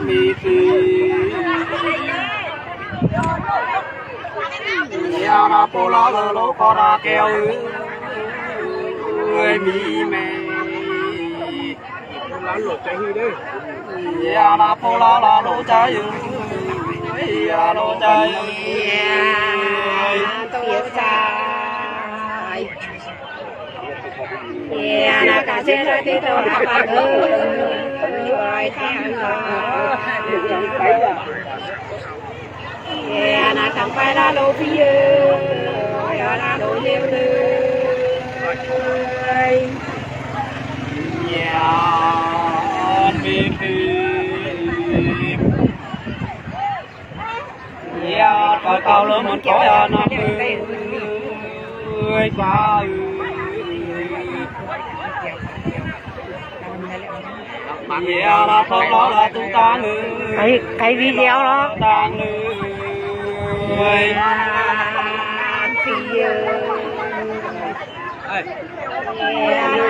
มีคือนาโปลาโลคอราแก้วมีแม่ร้านหลบใจฮือเด้อยานาโปลาโลใจยาโลใจต้องเยอะใจยานาคาเจรติโตนาปะเอ้ยแท้เนาะยานาคังไปลาโลพี่เอ้ยยานาโลเลี้ยวเลยยามีคือยาตะเกาลมันก็ยานาเอ้ยฟ้าcái video đó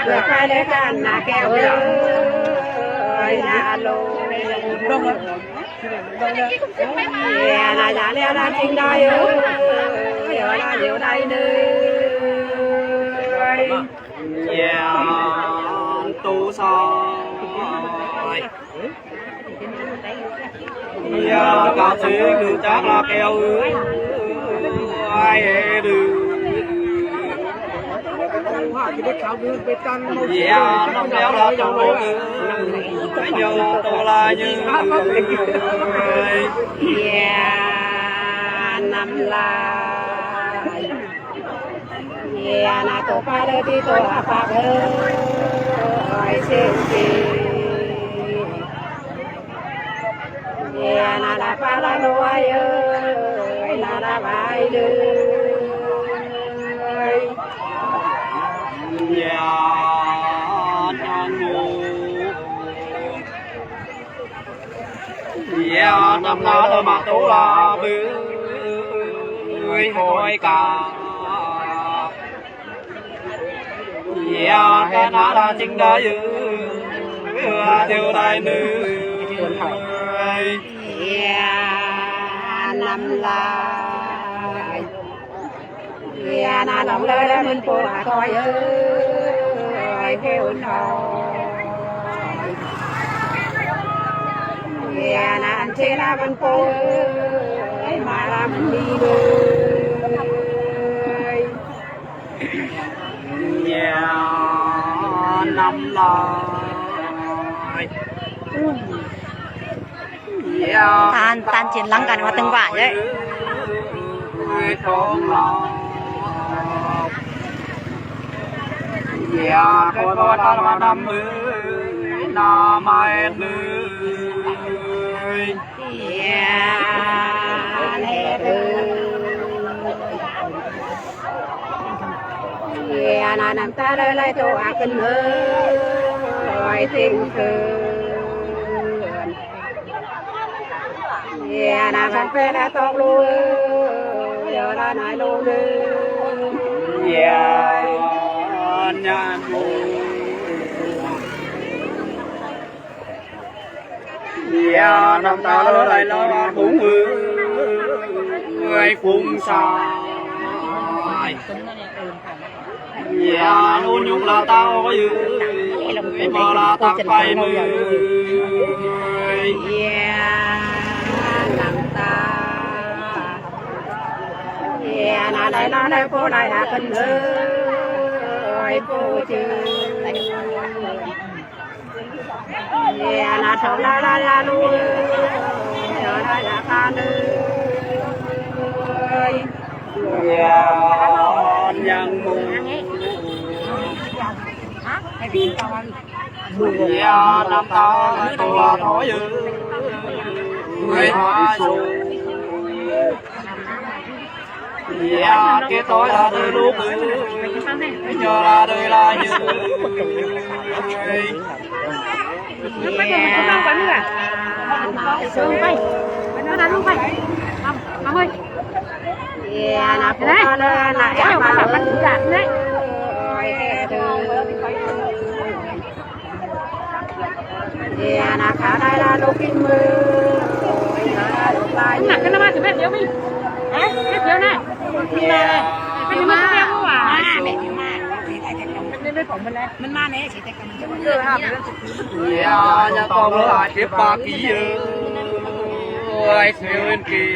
được phải đểกันนะแก้วนะโลlà dạ leo ra trên đây giờ là nhiều đây nữa tu soi cả sĩ người chắc là kêu ai được năm léo là trong lối nhiều tô la như năm la na tô pa le ti tô la pa ơi xin na la pa la no ai ơi na la vai ơi năm nào là mà tú là bự hồi cả cái nào là chính đã dữ điều đại nữ năm lại na lòng lời là mình phụ hạ coi ơi kêu nói na anh chế là mình phụ mà là mình đi năm lại tan chiến lăngกันว่าตึงหวานđấy cô tôi ta là năm na mai nữ na nam ta lại tô a kinh ơi tình thương na văn phê đã tóc luôn giờ là nãy luôn nhà năm ta lại lo cũng người phụng sai luôn nhung là tao có dư mà là tao phải mười na lại nó đây cô này là kinh ơi cô chứ na thầu la luôn giờ đây là ca ơi nhân mùng năm ta tôi là thổi dư người hoa sù cái tối là đời lúc giờ là đời là như lúc bây giờ mình có đâu quán nữa xuống bay nó đánh luôn bay không ơi là phụ là em mà bắt cạn đấy นะขาได้ละลูกกินมือหนักกันนะมาถึงแม่เดียวมั้ยฮะแม่เดียวนะพี่มาไม่ถึงมาแล้วว่ะแม่พี่มามันได้ของมันแล้วมันมาแน่สิแต่กันมันเยอะครับอย่าต้องหลายเก็บปากกี่เอ้ยเสียนกี่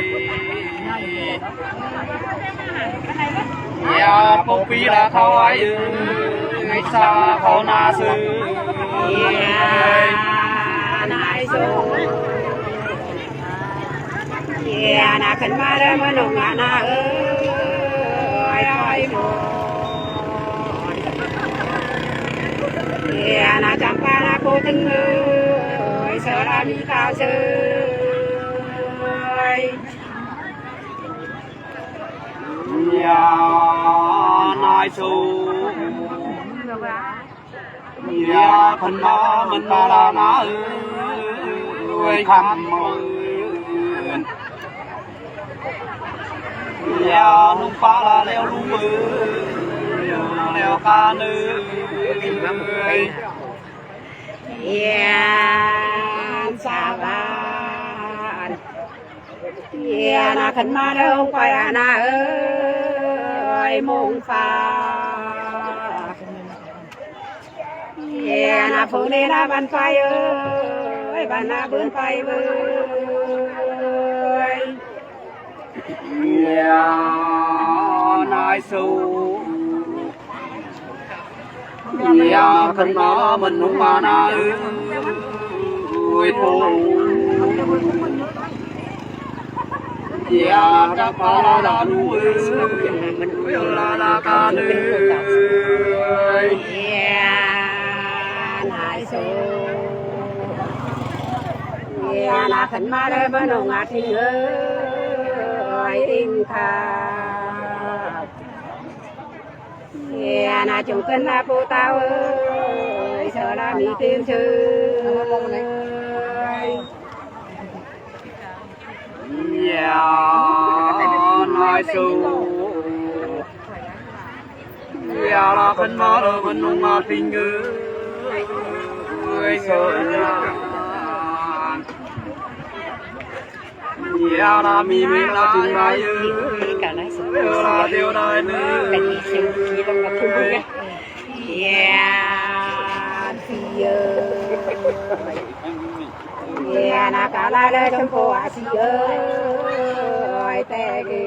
อย่าปกปีละเขาไว้ไอ้ซาเขานาซื้อนายสูนะขึ้นมาเด้อมันลงมานะเอ้ยไอ้หมดนะจำปานะโคตึงเอ้ยเสรามีข้าวเชยอย่านายสูอย่าขึ้นมามันมาละนะเอ้ยคำมืออย่าลุงปลาละแล้วลุงมือแล้วกาเนื้อสาบานนะขึ้นมาเด้อไปนะเอ้ยมงฟ้านะพวกนี้นะบันไฟเอ้ยบันนาบืนไฟเว้ยนายสูอย่าขึ้นมามันลงมานะเอ้ยโถอย่าจะพาลาลูเอ้ยลาลากาเนื้อนายสูนะขึ้นมาเด้อมันลงอาทิเอ้ยอิงคานะจงขึ้นมาปูเต้าเอ้ยเสรามีเตียงชื่ออย่านายสูอย่าละขึ้นมาเด้อมันลงมาทิงเอ้ยเสราอย่าละมีเวลาถึงไหนเดี๋ยวได้เนื้อนะกาลาเลยชมพูอาชีเอ้ยแต่กี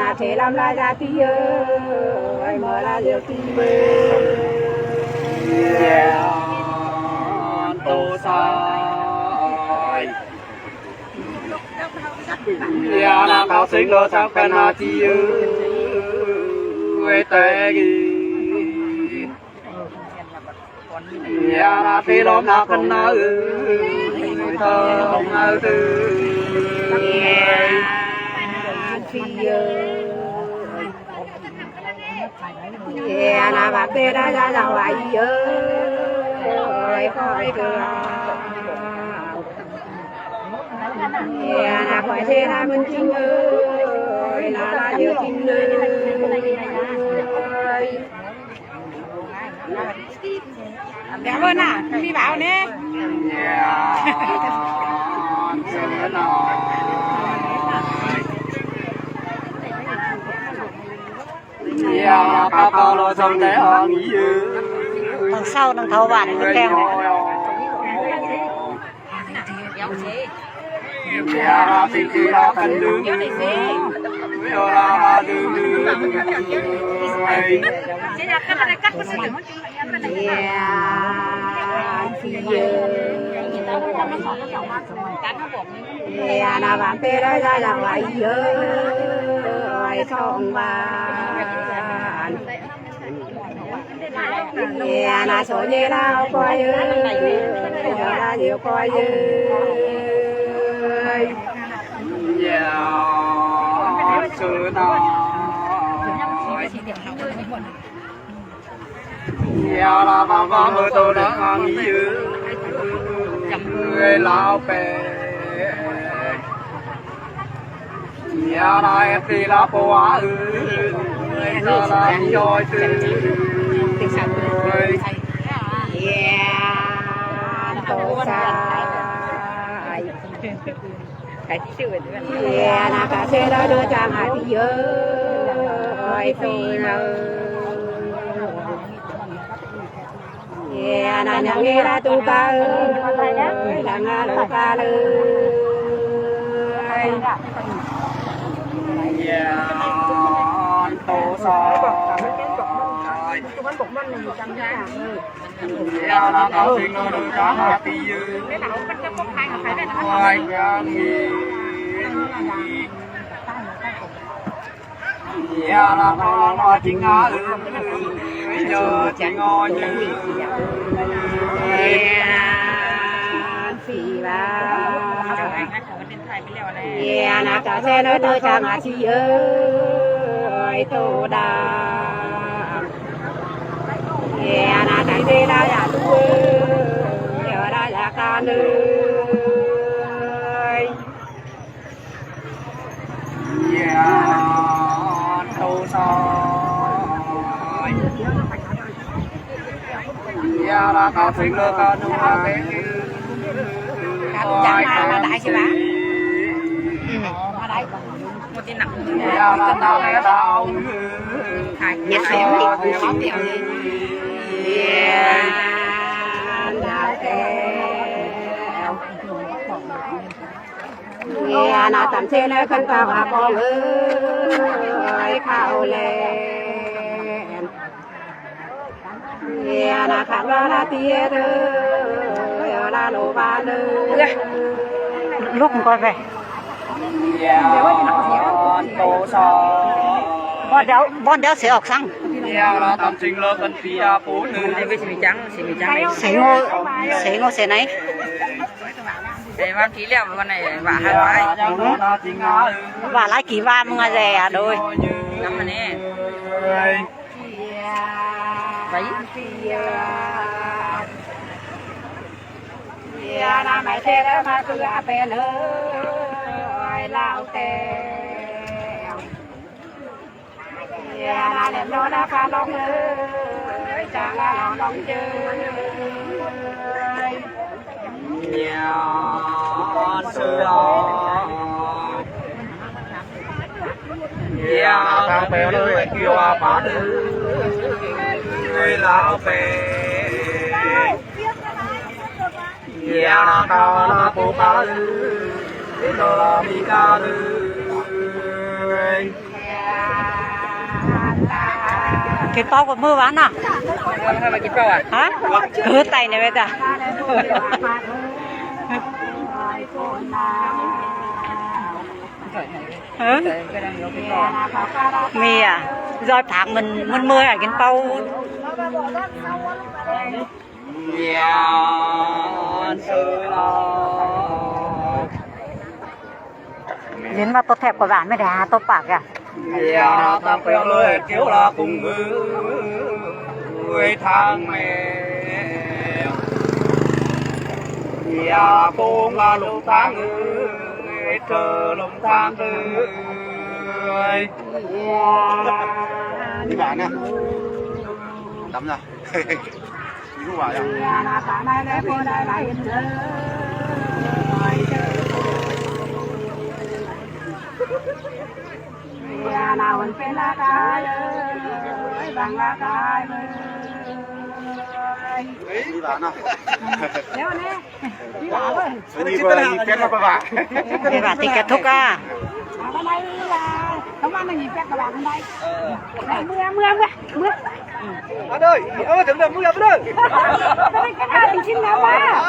นะเทลำลายจาตีเอ้ยเมื่อลาเดียวตีเมื่อโตสอย่าละเขาสิงโลสักเป็นอาชีเอ้ยแต่กีอย่าละที่ล้อมนักกันนะเธอของเราตื้นะบาเตระจะจะไหวเยอะคอยเกลือนะคอยเทนะมันจริงเลยนะละเยอะจริงเลยเดี๋ยวน่ะมีบ่าวเนี่ยอย่าพาเขาเราส่งแต่อ่างยืนทั้งเศร้าทั้งเทาหวานทั้งแกงอย่าสิ่งที่เรากันดึงเวลาดึงนะบางเตะได้จะไหวเยอะไอ้ช่องบ้านนะโซเยเราคอยเยอะเราเดี๋ยวคอยเยอะอย่าเชื่อน้อย่าละบ้าบ้าเมื่อตัวนักอังยืนลาวเปอย่าละตีละปัวอย่าละย้อยตื่น โตซาใครที่ชื่อนะกะเซลาดูจังหาที่เยอะฟีนะนะยังเงราตูกาลังอาลูกาเลยโตซามันบอกมันอยู่จังจ้าเราเอาสิ่งเราดูจ้าตียืนไม่หนาวมันจะพกใครกับใครได้นะวายยังมีเราเอาจริงอ่ะเจอจริงอ่ะยืนฟีว่านะกะเซลาดูจังหาที่เยอะโตดานะใจเดลาอยากดูเดี๋ยวเราอยากการเลยโตซาเราเอาสิ่งเราดูจ้ามาได้ใช่ไหมมาได้หมดที่หนักเย็ดเสียงดิเขาเดี่ยวเลยนะตามเชลกันตาว่าบองเข้าแลนนะขับลาเตียเด้อลาโลบาเลยลูกก่อนไปเดี๋ยวว่าจะหนักเสียโตซาบ่เดี๋ยวเสียออกสั่งเราทำจริงเราเป็นปีอาปูนึงไม่สิมีจังเสียงโง่เสียไหนวันที่แล้ววันไหนว่าให้ไว้ว่าหลายกี่วันมึงอะไรอ่ะโดยน้ำมันนี่ไปน้ำไม่เท่แล้วมาคืออาเป็นเลยเล่าแต่นาเล็บโนนาคาลงเลยจางาลองเจอเสือทางไปเลยเกี่ยวป่าเลยลาวไปนาปูปาเลยตัวมีกาเลยกินเป้ากับมือวานน่ะทำไมกินเป้าอ่ะฮะไตเนี่ยเว้ยจ้ะมีอ่ะรอยผักมันมืออ่ะกินเป้าเห็นว่าตัวแทบกว่าหวานไม่ได้ตัวปากอ่ะตามไปเลยเกี่ยวลาcùng người thang mẹ buông là lục thang người chờ lục thang người đi bạn nè đắm ra đi lúc vào rồi nào mình phải lá cái bằng lá cái đi bạn nào nếu nè đi bạn ơi đi kết các bạn đi bạn thì kết thúc à ở đây là không ăn được gì kết các bạn đây mưa anh ơi đừng mưa mưa cái nào thì xin nào quá